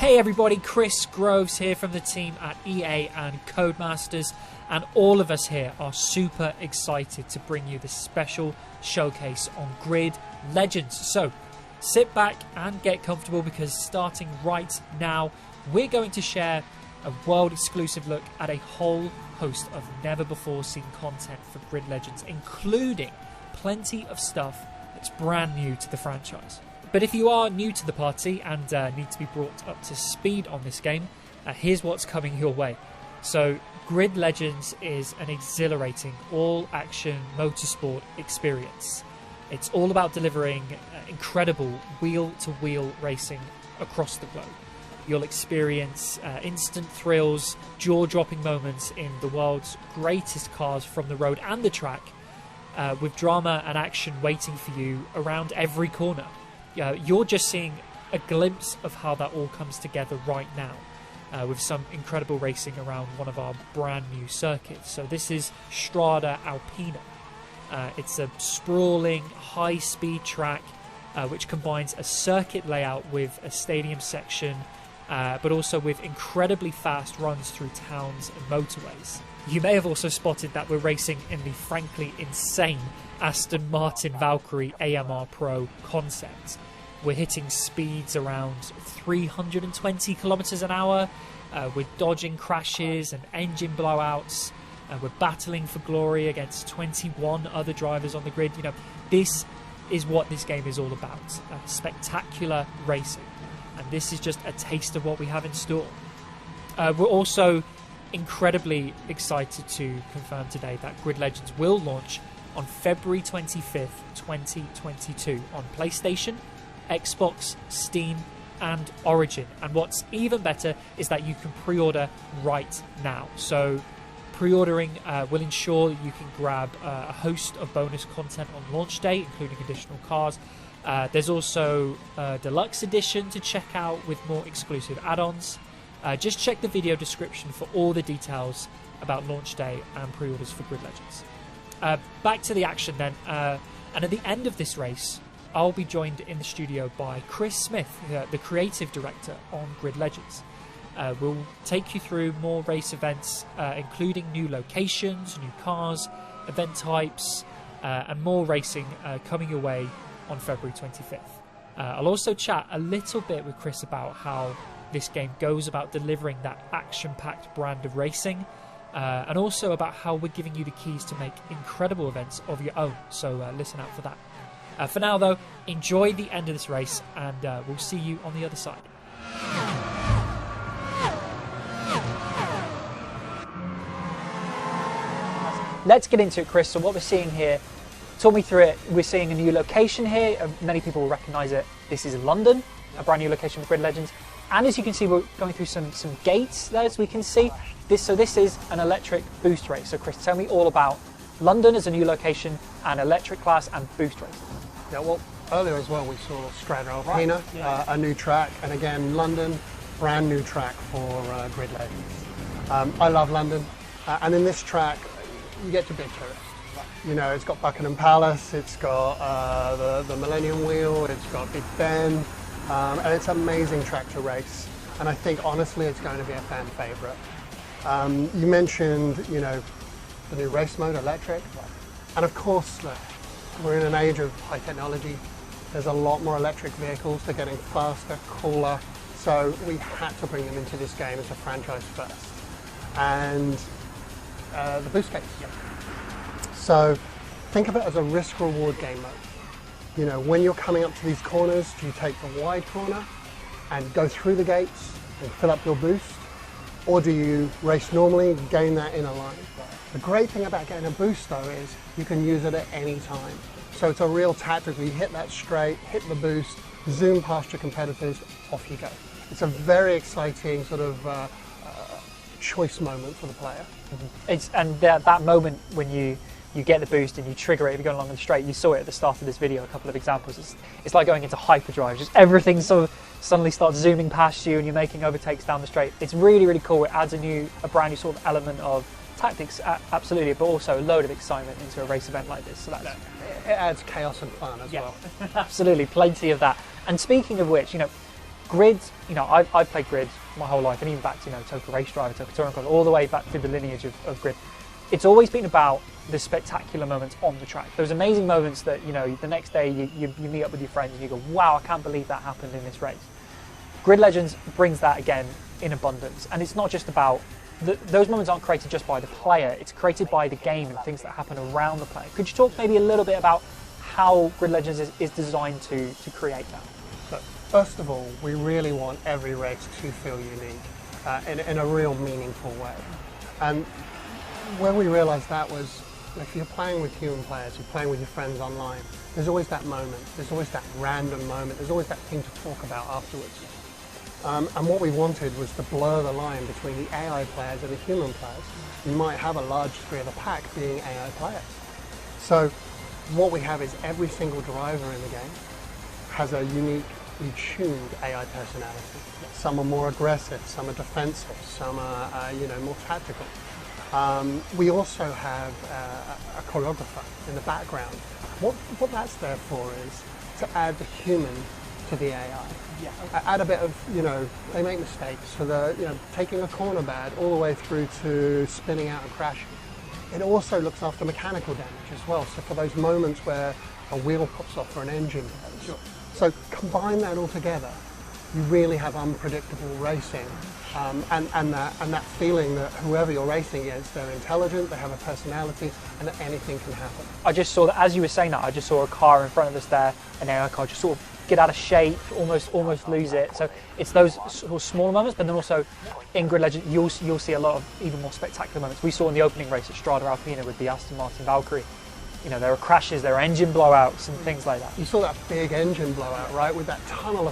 Hey everybody, Chris Groves here from the team at EA and Codemasters, and all of us here are super excited to bring you this special showcase on Grid Legends. So sit back and get comfortable, because starting right now we're going to share a world exclusive look at a whole host of never before seen content for Grid Legends, including plenty of stuff that's brand new to the franchise. But if you are new to the party and need to be brought up to speed on this game, here's what's coming your way. So Grid Legends is an exhilarating all-action motorsport experience. It's all about delivering incredible wheel-to-wheel racing across the globe. You'll experience instant thrills, jaw-dropping moments in the world's greatest cars from the road and the track, with drama and action waiting for you around every corner. You're just seeing a glimpse of how that all comes together right now, with some incredible racing around one of our brand new circuits. So this is Strada Alpina. It's a sprawling, high-speed track which combines a circuit layout with a stadium section, but also with incredibly fast runs through towns and motorways. You may have also spotted that we're racing in the frankly insane Aston Martin Valkyrie AMR Pro concept. We're hitting speeds around 320 kilometers an hour, we're dodging crashes and engine blowouts, we're battling for glory against 21 other drivers on the grid. You know, this is what this game is all about, spectacular racing, and this is just a taste of what we have in store. We're also incredibly excited to confirm today that Grid Legends will launch on February 25th, 2022 on PlayStation, Xbox, Steam and Origin. And what's even better is that you can pre-order right now. So pre-ordering will ensure that you can grab a host of bonus content on launch day, including additional cars. There's also a deluxe edition to check out with more exclusive add-ons. Just check the video description for all the details about launch day and pre-orders for Grid Legends. Back to the action then, and at the end of this race I'll be joined in the studio by Chris Smith, the creative director on Grid Legends. We'll take you through more race events, including new locations, new cars, event types, and more racing coming your way on February 25th. I'll also chat a little bit with Chris about how this game goes about delivering that action-packed brand of racing, and also about how we're giving you the keys to make incredible events of your own, so listen out for that. For now though, enjoy the end of this race, and we'll see you on the other side. Let's get into it, Chris. So what we're seeing here, talk me through it. We're seeing a new location here. Many people will recognise it. This is London, a brand new location for Grid Legends. And as you can see, we're going through some gates there, as we can see. This is an electric boost race. So Chris, tell me all about London as a new location, and electric class and boost race. Yeah, well, earlier as well we saw Strada Alpina, right. Yeah. A new track, and again London, brand new track for Grid Legends. I love London, and in this track you get to be a tourist. You know, it's got Buckingham Palace, it's got the Millennium Wheel, it's got Big Ben, and it's an amazing track to race. And I think honestly it's going to be a fan favourite. You mentioned, you know, the new race mode, electric, and of course, look, we're in an age of high technology. There's a lot more electric vehicles. They're getting faster, cooler. So we had to bring them into this game as a franchise first. And the boost gates. Yep. So think of it as a risk-reward game mode. You know, when you're coming up to these corners, do you take the wide corner and go through the gates and fill up your boost? Or do you race normally, gain that inner line? The great thing about getting a boost though is you can use it at any time. So it's a real tactical, you hit that straight, hit the boost, zoom past your competitors, off you go. It's a very exciting sort of choice moment for the player. Mm-hmm. And that moment when you get the boost and you trigger it if you're going along the straight, you saw it at the start of this video, a couple of examples. It's like going into hyperdrive, just everything sort of suddenly starts zooming past you and you're making overtakes down the straight. It's really, really cool. It adds a brand new sort of element of tactics, absolutely, but also a load of excitement into a race event like this. So it adds chaos and fun as well. Absolutely, plenty of that. And speaking of which, you know, Grid, you know, I've played Grid my whole life, and even back to, you know, Total Race Driver, Total Touring Car, all the way back through the lineage of Grid. It's always been about the spectacular moments on the track. Those amazing moments that, you know, the next day you meet up with your friends and you go, wow, I can't believe that happened in this race. Grid Legends brings that again in abundance, and it's not just about those moments aren't created just by the player, it's created by the game and things that happen around the player. Could you talk maybe a little bit about how Grid Legends is designed to create that? So, first of all, we really want every race to feel unique in a real meaningful way. And when we realised that was, if you're playing with human players, you're playing with your friends online, there's always that moment, there's always that random moment, there's always that thing to talk about afterwards. And what we wanted was to blur the line between the AI players and the human players. You might have a large degree of the pack being AI players. So what we have is every single driver in the game has a uniquely tuned AI personality. Some are more aggressive, some are defensive, some are you know, more tactical. We also have a choreographer in the background. What that's there for is to add the human to the AI. Yeah. Add a bit of, you know, they make mistakes, so the, you know, taking a corner bad all the way through to spinning out and crashing. It also looks after mechanical damage as well, so for those moments where a wheel pops off or an engine goes. Sure. So combine that all together, you really have unpredictable racing, and that feeling that whoever you're racing against, they're intelligent, they have a personality, and that anything can happen. I just saw that, as you were saying that, I just saw a car in front of us there, an AI car just sort of get out of shape, almost lose it. So it's those sort of smaller moments, but then also in Grid Legend you'll see a lot of even more spectacular moments. We saw in the opening race at Strada Alpina with the Aston Martin Valkyrie. You know, there were crashes, there were engine blowouts and things like that. You saw that big engine blowout, right, with that tunnel of